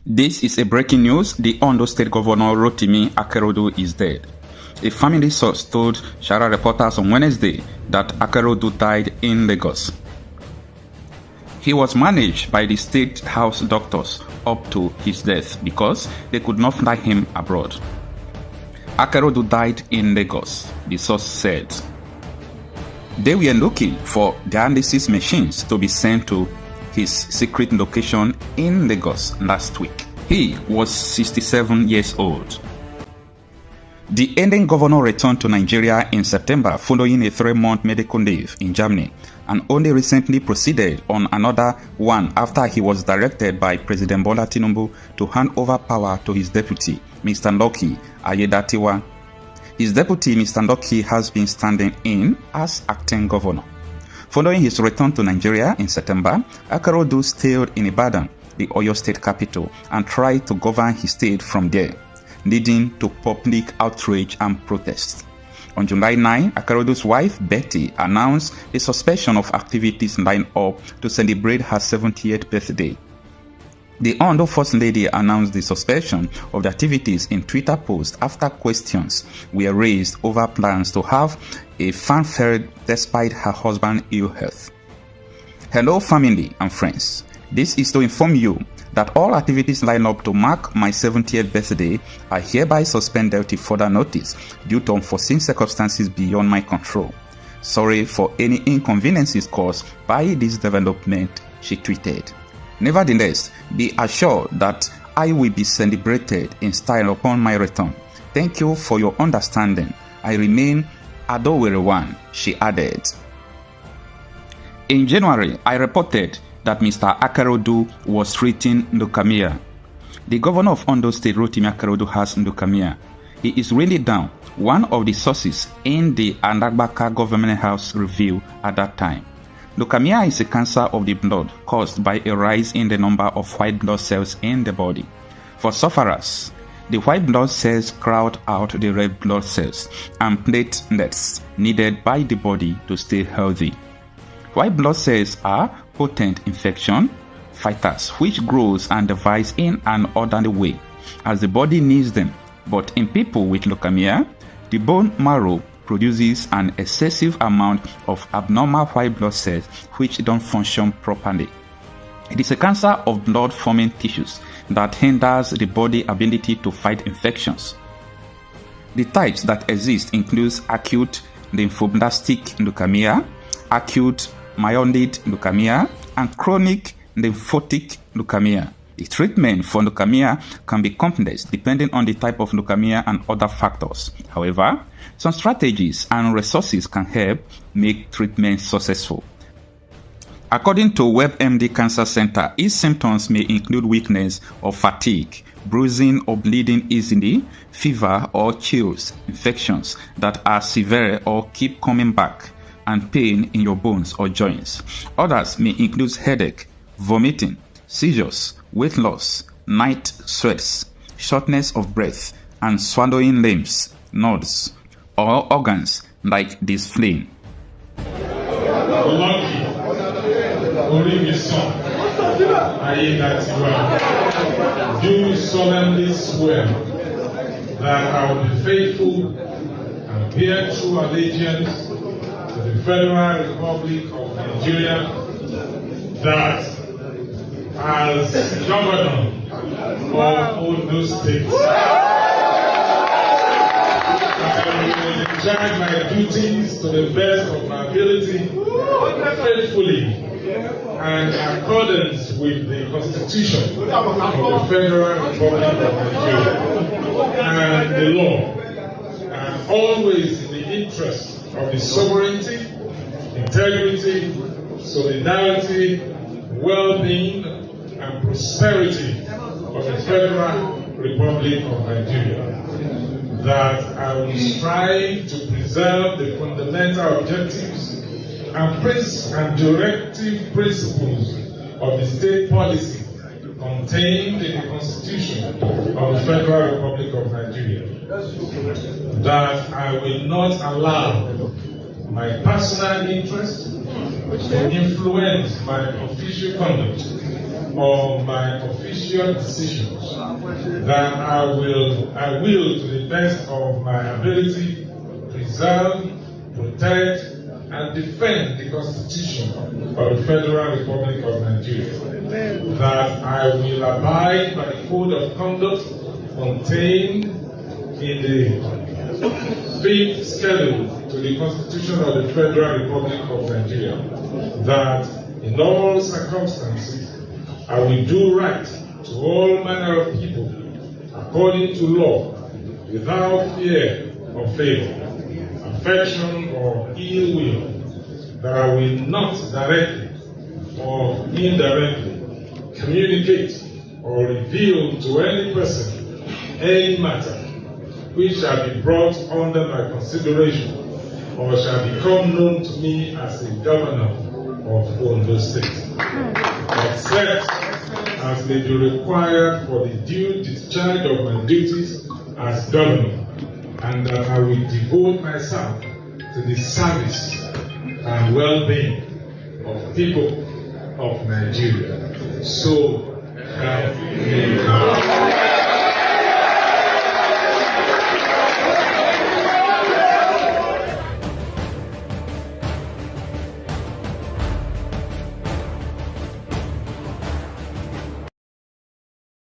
This is a breaking news. The Ondo State Governor Rotimi Akeredolu is dead. A family source told Shara reporters on Wednesday that Akeredolu died in Lagos. He was managed by the state house doctors up to his death because they could not fly him abroad. Akeredolu died in Lagos, the source said. They were looking for dialysis machines to be sent to his secret location in Lagos last week. He was 67 years old. The ending governor returned to Nigeria in September following a 3-month medical leave in Germany, and only recently proceeded on another one after he was directed by President Bola Tinubu to hand over power to his deputy, Mr. Lucky Aiyedatiwa. His deputy, Mr. Lucky, has been standing in as acting governor. Following his return to Nigeria in September, Akeredolu stayed in Ibadan, the Oyo state capital, and tried to govern his state from there, leading to public outrage and protests. On July 9, Akeredolu's wife, Betty, announced the suspension of activities lined up to celebrate her 70th birthday. The Ondo First Lady announced the suspension of the activities in Twitter post after questions were raised over plans to have a fanfare despite her husband's ill health. Hello family and friends, this is to inform you that all activities lined up to mark my 70th birthday are hereby suspended till further notice due to unforeseen circumstances beyond my control. Sorry for any inconveniences caused by this development, she tweeted. Nevertheless, be assured that I will be celebrated in style upon my return. Thank you for your understanding. I remain Adowerewan, she added. In January, I reported that Mr. Akeredolu was treating leukemia. The governor of Ondo State, Rotimi Akeredolu, has leukemia. He is really down, one of the sources in the Anagbaka Government House review at that time. Leukemia is a cancer of the blood caused by a rise in the number of white blood cells in the body. For sufferers, the white blood cells crowd out the red blood cells and platelets needed by the body to stay healthy. White blood cells are potent infection fighters which grows and divides in an orderly way as the body needs them. But in people with leukemia, the bone marrow produces an excessive amount of abnormal white blood cells which don't function properly. It is a cancer of blood-forming tissues that hinders the body's ability to fight infections. The types that exist include acute lymphoblastic leukemia, acute myeloid leukemia, and chronic lymphocytic leukemia. The treatment for leukemia can be complex depending on the type of leukemia and other factors. However, some strategies and resources can help make treatment successful. According to WebMD Cancer Center, its symptoms may include weakness or fatigue, bruising or bleeding easily, fever or chills, infections that are severe or keep coming back, and pain in your bones or joints. Others may include headache, vomiting, seizures, weight loss, night sweats, shortness of breath, and swallowing limbs, nodes, or organs like the spleen. Lucky Aiyedatiwa, do solemnly swear that I will be faithful and bear true allegiance to the Federal Republic of Nigeria, that as governor of Ondo State, I will discharge my duties to the best of my ability, faithfully, and in accordance with the Constitution of the Federal Republic of Nigeria and the law, and always in the interest of the sovereignty, integrity, solidarity, well-being, and prosperity of the Federal Republic of Nigeria. That I will strive to preserve the fundamental objectives and directive principles of the state policy contained in the Constitution of the Federal Republic of Nigeria. That I will not allow my personal interests to influence my official conduct, on my official decisions, that I will, to the best of my ability, preserve, protect, and defend the Constitution of the Federal Republic of Nigeria. That I will abide by the code of conduct contained in the 5th schedule to the Constitution of the Federal Republic of Nigeria. That in all circumstances, I will do right to all manner of people according to law, without fear or favor, affection or ill will, that I will not directly or indirectly communicate or reveal to any person any matter which shall be brought under my consideration or shall become known to me as a governor of Ondo State, except as may be required for the due discharge of my duties as governor, and that I will devote myself to the service and well-being of people of Nigeria. So